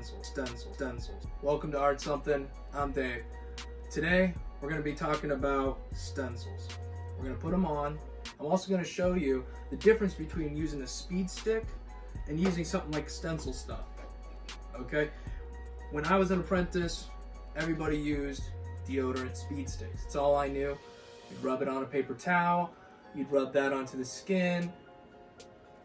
stencils. Welcome to Art Something. I'm Dave. Today we're going to be talking about stencils. We're going to put them on. I'm also going to show you the difference between using a speed stick and using something like stencil stuff. Okay? When I was an apprentice, everybody used deodorant speed sticks. It's all I knew. You'd rub it on a paper towel, you'd rub that onto the skin,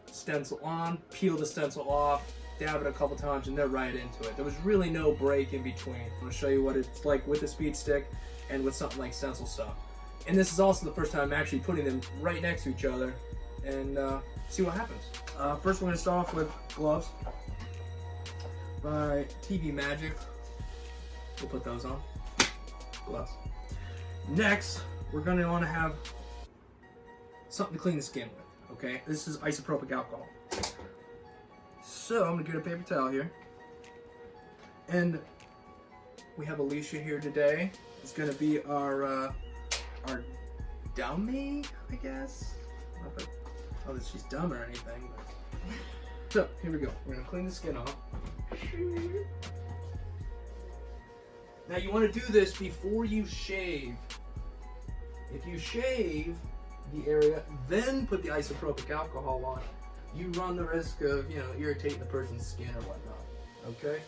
stencil on, peel the stencil off, dab it a couple times, and they're right into it. There was really no break in between. I'm going to show you what it's like with a speed stick and with something like stencil stuff. And this is also the first time I'm actually putting them right next to each other and see what happens. First we're going to start off with gloves by TV Magic. We'll put those on. Gloves. Next, we're going to want to have something to clean the skin with, okay? This is isopropyl alcohol. So I'm going to get a paper towel here. And we have Alicia here today. It's going to be our dummy, I guess. Not that she's dumb or anything. But. So here we go. We're going to clean the skin off. Now you want to do this before you shave. If you shave the area, then put the isopropyl alcohol on, you run the risk of, irritating the person's skin or whatnot. Okay?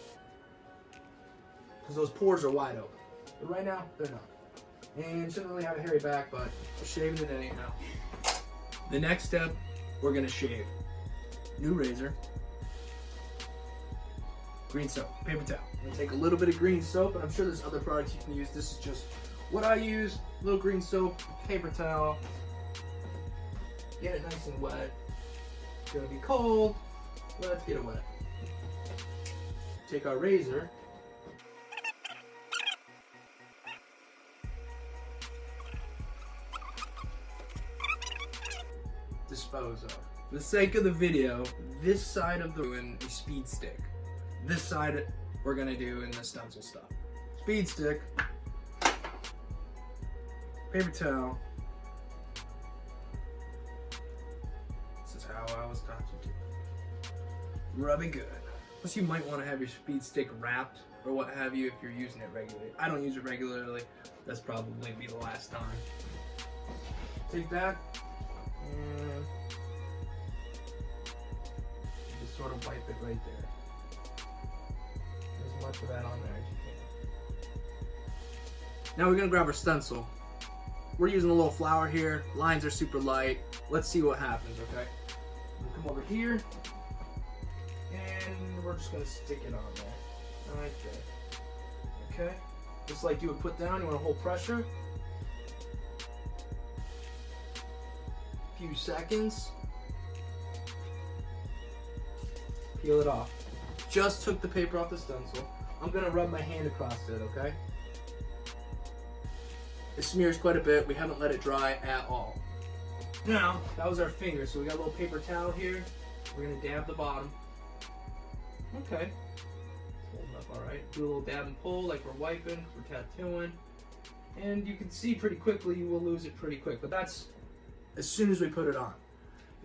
Because those pores are wide open. But right now, they're not. And shouldn't really have a hairy back, but we're shaving it anyhow. The next step, we're going to shave. New razor. Green soap, paper towel. I'm going to take a little bit of green soap, and I'm sure there's other products you can use. This is just what I use. A little green soap, paper towel. Get it nice and wet. It's going to be cold. Let's get it wet. Take our razor. Dispose of. For the sake of the video, this side of the in a speed stick. This side we're gonna do in the stencil stuff. Speed stick, paper towel. This is how I was taught to do it. Rub it good. Plus you might want to have your speed stick wrapped or what have you if you're using it regularly. I don't use it regularly. That's probably be the last time. Take that and just sort of wipe it right there. As much of that on there as you can. Now we're going to grab our stencil. We're using a little flower here. Lines are super light. Let's see what happens, okay? We'll come over here and we're just going to stick it on there. Right there. Okay? Just like you would put down, you want to hold pressure. A few seconds. Peel it off. Just took the paper off the stencil. I'm going to rub my hand across it, okay? It smears quite a bit. We haven't let it dry at all. Now, that was our finger, so we got a little paper towel here. We're going to dab the bottom. Okay. It's holding up all right. Do a little dab and pull like we're wiping, we're tattooing. And you can see pretty quickly, you will lose it pretty quick. But that's as soon as we put it on.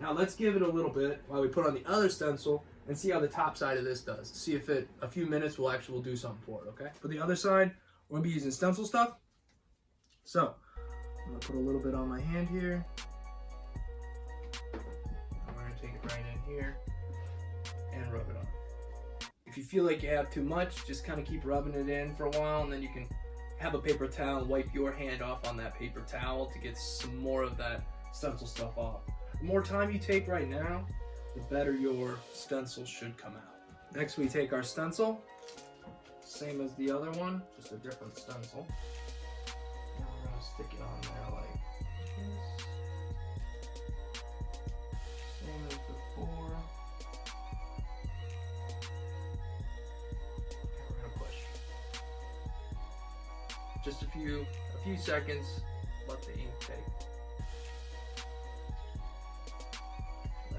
Now let's give it a little bit while we put on the other stencil and see how the top side of this does. See if a few minutes will do something for it, okay? For the other side, we're gonna be using stencil stuff. So, I'm gonna put a little bit on my hand here. And we're gonna take it right in here and rub it on. If you feel like you have too much, just kind of keep rubbing it in for a while, and then you can have a paper towel and wipe your hand off on that paper towel to get some more of that stencil stuff off. The more time you take right now, the better your stencil should come out. Next we take our stencil, same as the other one, just a different stencil. And we're going to stick it on there like this. Same as before. And we're going to push. Just a few seconds, let the ink take.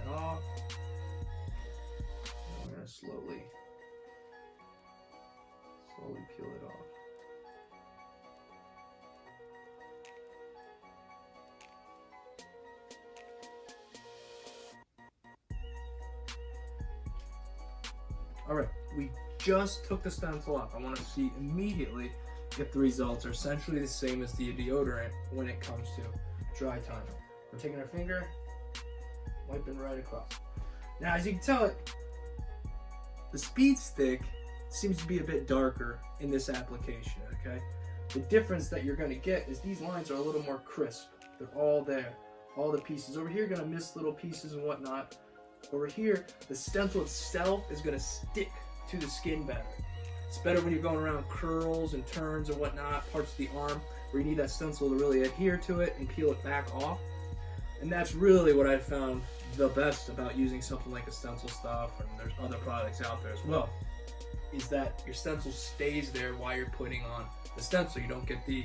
Off. And we're going to slowly peel it off. All right, we just took the stencil off. I want to see immediately if the results are essentially the same as the deodorant when it comes to dry time. We're taking our finger, wiping right across. Now, as you can tell, the speed stick seems to be a bit darker in this application, okay? The difference that you're gonna get is these lines are a little more crisp. They're all there, all the pieces. Over here, you're gonna miss little pieces and whatnot. Over here, the stencil itself is gonna stick to the skin better. It's better when you're going around curls and turns and whatnot, parts of the arm, where you need that stencil to really adhere to it and peel it back off. And that's really what I found the best about using something like a Stencil stuff, and there's other products out there as well, is that your stencil stays there while you're putting on the stencil. You don't get the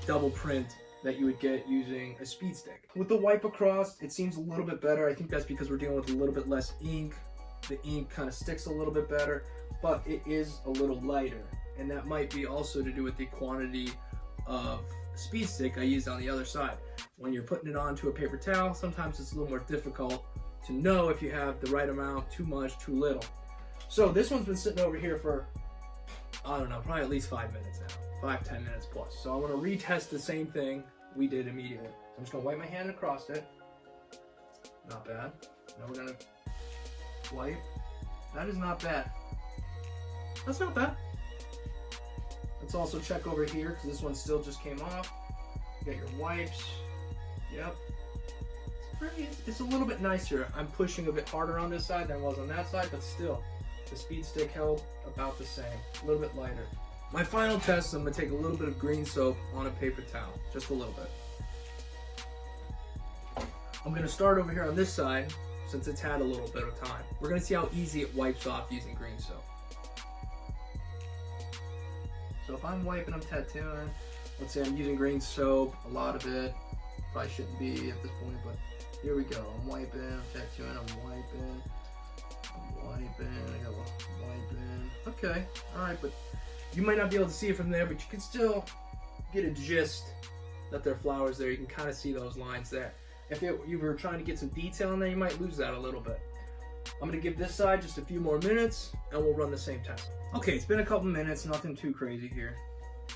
double print that you would get using a speed stick. With the wipe across, it seems a little bit better. I think that's because we're dealing with a little bit less ink. The ink kind of sticks a little bit better, but it is a little lighter. And that might be also to do with the quantity of speed stick I used on the other side. When you're putting it onto a paper towel, sometimes it's a little more difficult to know if you have the right amount, too much, too little. So this one's been sitting over here for, I don't know, probably at least 5 minutes now. 5-10 minutes plus. So I want to retest the same thing we did immediately. So I'm just going to wipe my hand across it. Not bad. Now we're going to wipe. That is not bad. That's not bad. Let's also check over here, because this one still just came off. You got your wipes. Yep. It's a little bit nicer. I'm pushing a bit harder on this side than I was on that side, but still, the speed stick held about the same. A little bit lighter. My final test, I'm going to take a little bit of green soap on a paper towel. Just a little bit. I'm going to start over here on this side, since it's had a little bit of time. We're going to see how easy it wipes off using green soap. So if I'm wiping, I'm tattooing. Let's say I'm using green soap, a lot of it. Probably shouldn't be at this point, but here we go. I'm wiping, I'm tattooing, I'm wiping, I got wiping. Okay, alright, but you might not be able to see it from there, but you can still get a gist that there are flowers there. You can kind of see those lines there. If you were trying to get some detail in there, you might lose that a little bit. I'm going to give this side just a few more minutes, and we'll run the same test. Okay, it's been a couple minutes, nothing too crazy here.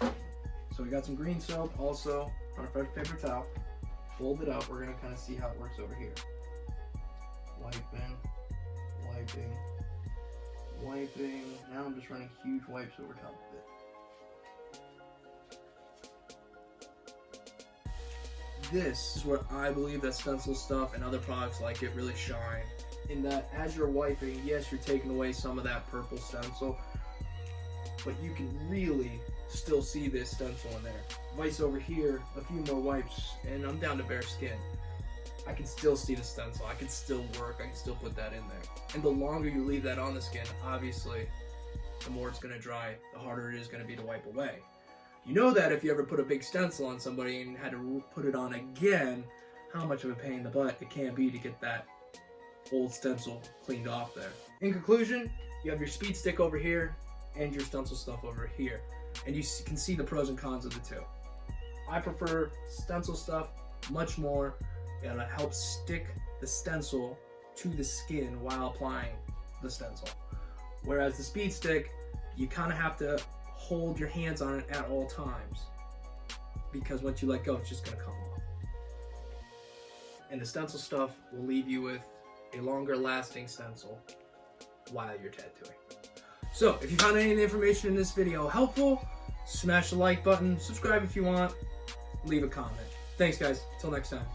So we got some green soap also on a fresh paper towel. Fold it up. We're going to kind of see how it works over here. Wiping, wiping, wiping. Now I'm just running huge wipes over top of it. This is where I believe that Stencil stuff and other products like it really shine. In that as you're wiping, yes, you're taking away some of that purple stencil, but you can really still see this stencil in there. Vice over here, a few more wipes, and I'm down to bare skin. I can still see the stencil. I can still work. I can still put that in there. And the longer you leave that on the skin, obviously, the more it's going to dry, the harder it is going to be to wipe away. You know that if you ever put a big stencil on somebody and had to put it on again, how much of a pain in the butt it can be to get that old stencil cleaned off there. In conclusion, you have your speed stick over here and your Stencil stuff over here, and you can see the pros and cons of the two. I prefer Stencil stuff much more, and it helps stick the stencil to the skin while applying the stencil. Whereas the speed stick, you kind of have to hold your hands on it at all times, because once you let go, it's just going to come off. And the Stencil stuff will leave you with a longer lasting stencil while you're tattooing. So if you found any of the information in this video helpful, smash the like button, subscribe if you want, leave a comment. Thanks guys, till next time.